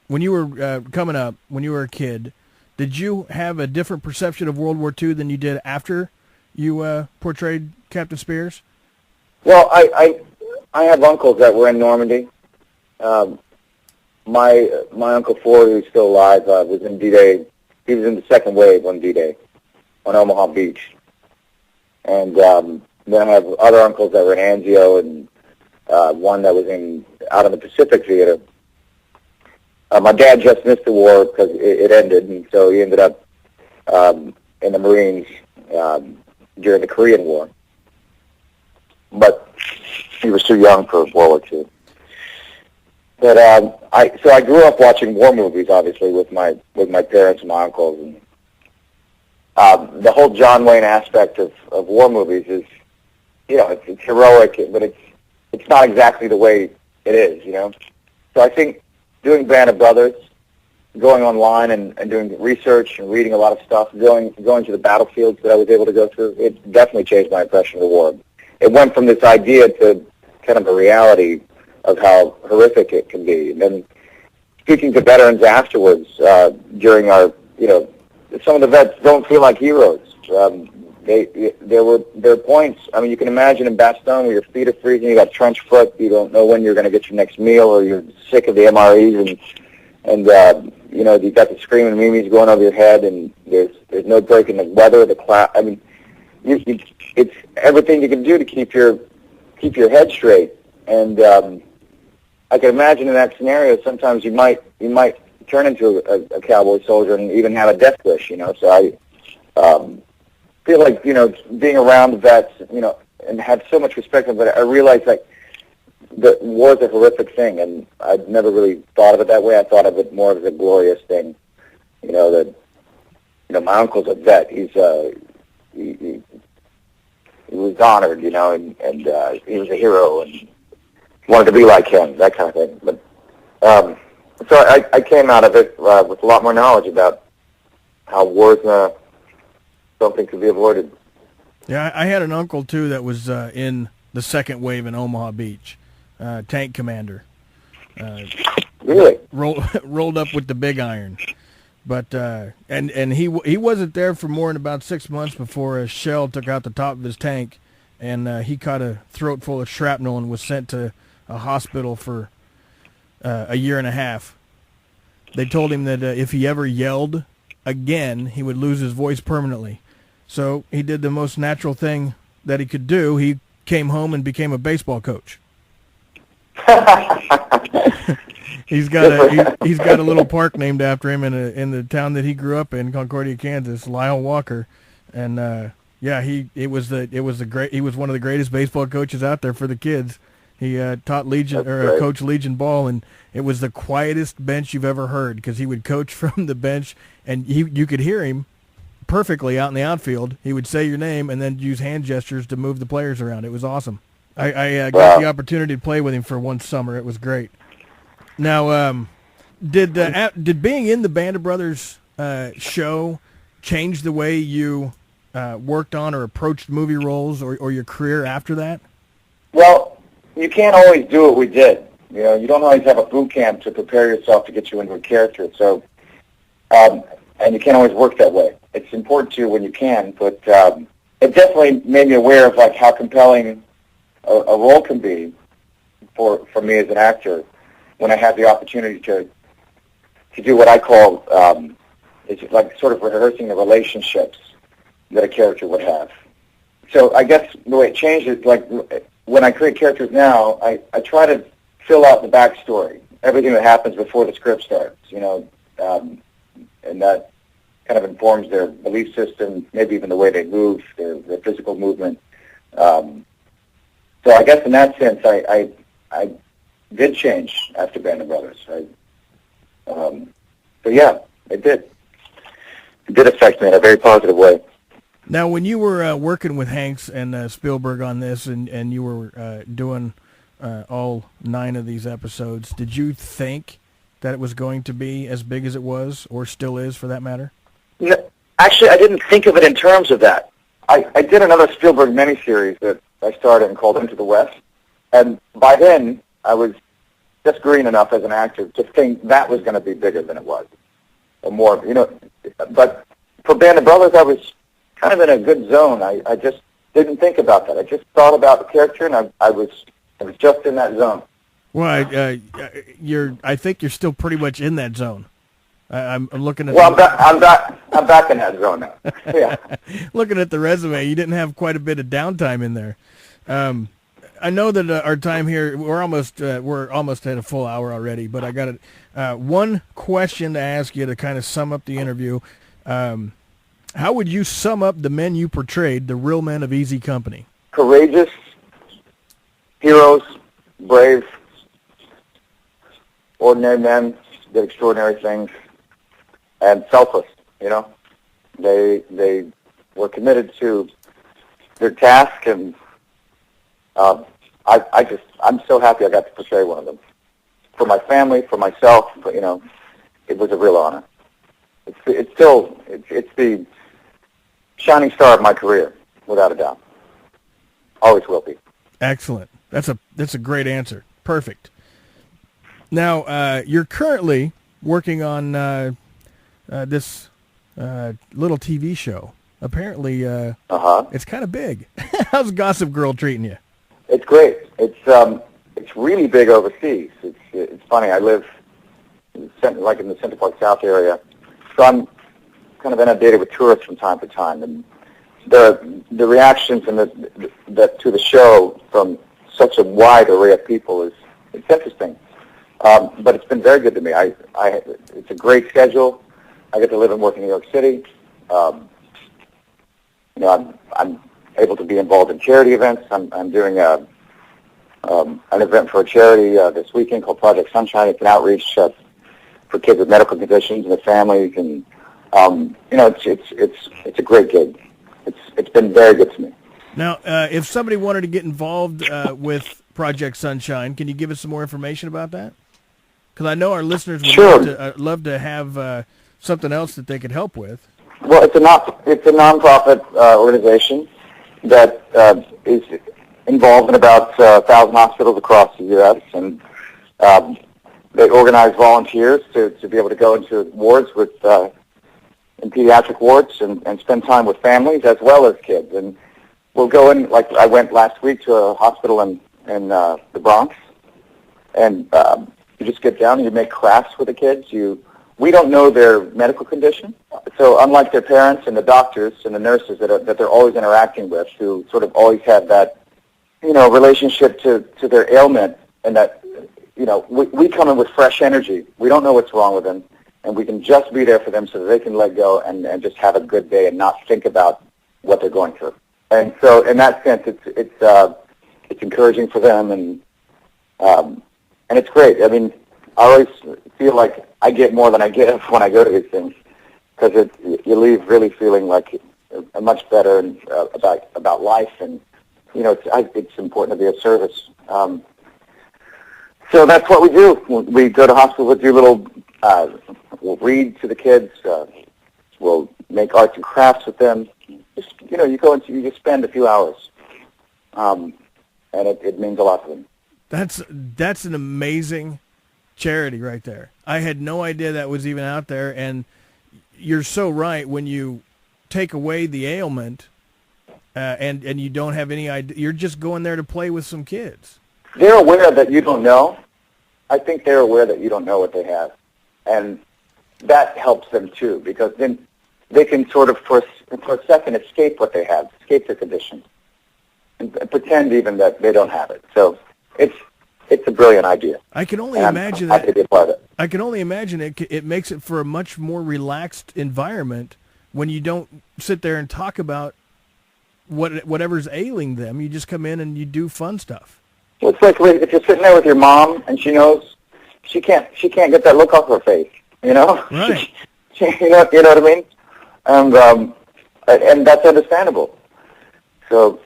when you were coming up, when you were a kid, did you have a different perception of World War II than you did after you portrayed Captain Speirs? Well, I have uncles that were in Normandy. My Uncle Ford, who's still alive, was in D-Day. He was in the second wave on D-Day on Omaha Beach. And then I have other uncles that were in Anzio, and one that was out in the Pacific Theater. My dad just missed the war because it ended, and so he ended up in the Marines during the Korean War. But he was too young for World War II. But I grew up watching war movies, obviously, with my parents and my uncles, and the whole John Wayne aspect of war movies is, it's heroic, but it's not exactly the way it is, So I think doing Band of Brothers, going online and doing research and reading a lot of stuff, going to the battlefields that I was able to go through, it definitely changed my impression of the war. It went from this idea to kind of a reality of how horrific it can be. And then speaking to veterans afterwards, during our, some of the vets don't feel like heroes. There are points, you can imagine in Bastogne where your feet are freezing, you got trench foot, you don't know when you're going to get your next meal, or you're sick of the MREs, and you've got the screaming memes going over your head, and there's no break in the weather, the cloud. It's everything you can do to keep your head straight. And I can imagine in that scenario, sometimes you might turn into a cowboy soldier and even have a death wish, So I feel like, being around the vets, and have so much respect for them, but I realize that war is a horrific thing, and I'd never really thought of it that way. I thought of it more as a glorious thing, my uncle's a vet. He was honored, and he was a hero, and wanted to be like him, that kind of thing. But so I came out of it with a lot more knowledge about how wars something could be avoided. Yeah, I had an uncle too that was in the second wave in Omaha Beach, tank commander. Really? Rolled up with the big iron. But and he wasn't there for more than about 6 months before a shell took out the top of his tank, and he caught a throat full of shrapnel and was sent to a hospital for a year and a half. They told him that if he ever yelled again, he would lose his voice permanently. So he did the most natural thing that he could do. He came home and became a baseball coach. He's got a little park named after him in the town that he grew up in, Concordia, Kansas. Lyle Walker, and he was one of the greatest baseball coaches out there for the kids. He taught coached Legion ball, and it was the quietest bench you've ever heard because he would coach from the bench, and you could hear him perfectly out in the outfield. He would say your name and then use hand gestures to move the players around. It was awesome. I got the opportunity to play with him for one summer. It was great. Now, did being in the Band of Brothers show change the way you worked on or approached movie roles or your career after that? Well, you can't always do what we did. You don't always have a boot camp to prepare yourself to get you into a character. So, and you can't always work that way. It's important to when you can, but it definitely made me aware of how compelling a role can be for me as an actor when I had the opportunity to do what I call it's like sort of rehearsing the relationships that a character would have. So I guess the way it changed is when I create characters now, I try to fill out the backstory, everything that happens before the script starts, and that kind of informs their belief system, maybe even the way they move, their physical movement. So I guess in that sense, I did change after Band of Brothers. But yeah, it did. It did affect me in a very positive way. Now, when you were working with Hanks and Spielberg on this, and you were doing all 9 of these episodes, did you think that it was going to be as big as it was, or still is, for that matter? No, actually, I didn't think of it in terms of that. I did another Spielberg miniseries that I started and called Into the West, and by then there just green enough as an actor to think that was going to be bigger than it was, or more. But for Band of Brothers, I was kind of in a good zone. I just didn't think about that. I just thought about the character, and I was just in that zone. Well, I think you're still pretty much in that zone. I'm looking at. Well, I'm back in that zone now. Yeah. Looking at the resume, you didn't have quite a bit of downtime in there. I know that our time here, we're almost at a full hour already. But I got one question to ask you to kind of sum up the interview. How would you sum up the men you portrayed, the real men of Easy Company? Courageous, heroes, brave, ordinary men did extraordinary things, and selfless. They were committed to their task, and I'm so happy I got to portray one of them. For my family, for myself, but it was a real honor. It's the shining star of my career, without a doubt. Always will be. Excellent. That's a great answer. Perfect. Now, you're currently working on this little TV show. Apparently, it's kind of big. How's Gossip Girl treating you? It's great. It's really big overseas. It's funny. I live in the Central Park South area, so I'm kind of inundated with tourists from time to time, and the reactions and to the show from such a wide array of people it's interesting. But it's been very good to me. It's a great schedule. I get to live and work in New York City. I'm able to be involved in charity events. I'm doing an event for a charity this weekend called Project Sunshine. It's an outreach for kids with medical conditions and their families, and it's a great gig. It's been very good to me. Now, if somebody wanted to get involved with Project Sunshine, can you give us some more information about that? Because I know our listeners would love to have something else that they could help with. Well, it's a nonprofit organization that is involved in about 1,000 hospitals across the U.S., and they organize volunteers to be able to go into wards in pediatric wards and spend time with families as well as kids. And we'll go in, like I went last week to a hospital in the Bronx, and you just get down and you make crafts with the kids. We don't know their medical condition, so unlike their parents and the doctors and the nurses that they're always interacting with, who sort of always have that relationship to their ailment, and that we come in with fresh energy. We don't know what's wrong with them, and we can just be there for them so that they can let go and just have a good day and not think about what they're going through. And so, in that sense, it's encouraging for them, and it's great. I mean, I always feel like I get more than I give when I go to these things, because you leave really feeling like much better and about life, and it's important to be of service. So that's what we do. We go to hospitals, we'll read to the kids, we'll make arts and crafts with them. Just, you go and you just spend a few hours, and it means a lot to them. That's an amazing charity right there. I had no idea that was even out there, and you're so right. When you take away the ailment, and you don't have any idea, you're just going there to play with some kids. They're aware that you don't know. I think they're aware that you don't know what they have, and that helps them too, because then they can sort of for a second escape what they have, escape their condition, and pretend even that they don't have it. So it's a brilliant idea. I can only imagine that. I can only imagine it makes it for a much more relaxed environment when you don't sit there and talk about whatever's ailing them. You just come in and you do fun stuff. Well, it's like if you're sitting there with your mom and she knows she can't get that look off her face. Right. You know what I mean? And that's understandable. So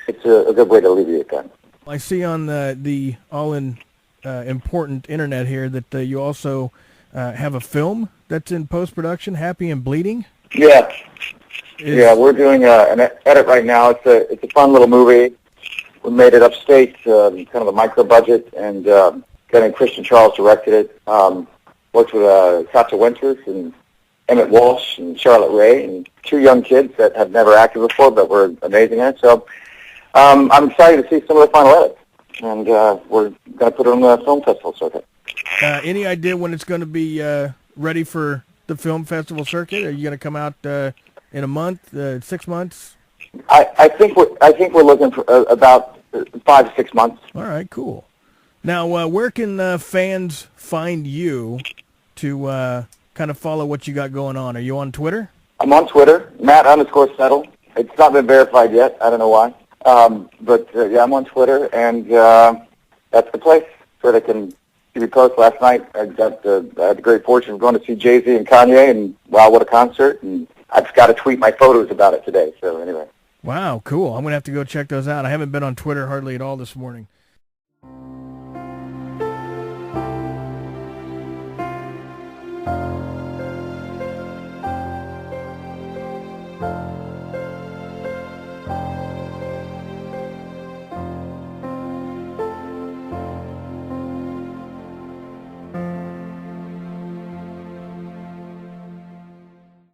it's a good way to alleviate that. I see on the important internet here that you also have a film that's in post-production, Happy and Bleeding. Yeah. Yeah, we're doing an edit right now. It's a fun little movie. We made it upstate, kind of a micro budget, and guy named Christian Charles directed it. Worked with Katja Winters and Emmett Walsh and Charlotte Ray, and 2 young kids that have never acted before but were amazing at it. So I'm excited to see some of the final edits, and we're going to put it on the film festival circuit. Any idea when it's going to be ready for the film festival circuit? Are you going to come out in a month, 6 months? I think we're looking for about 5 to 6 months. All right, cool. Now, where can fans find you to kind of follow what you got going on? Are you on Twitter? I'm on Twitter, Matt_Settle. It's not been verified yet. I don't know why. But yeah, I'm on Twitter, and that's the place where they can see me post. Last night, I had the great fortune of going to see Jay-Z and Kanye, and wow, what a concert. And I've got to tweet my photos about it today. So anyway. Wow, cool. I'm going to have to go check those out. I haven't been on Twitter hardly at all this morning.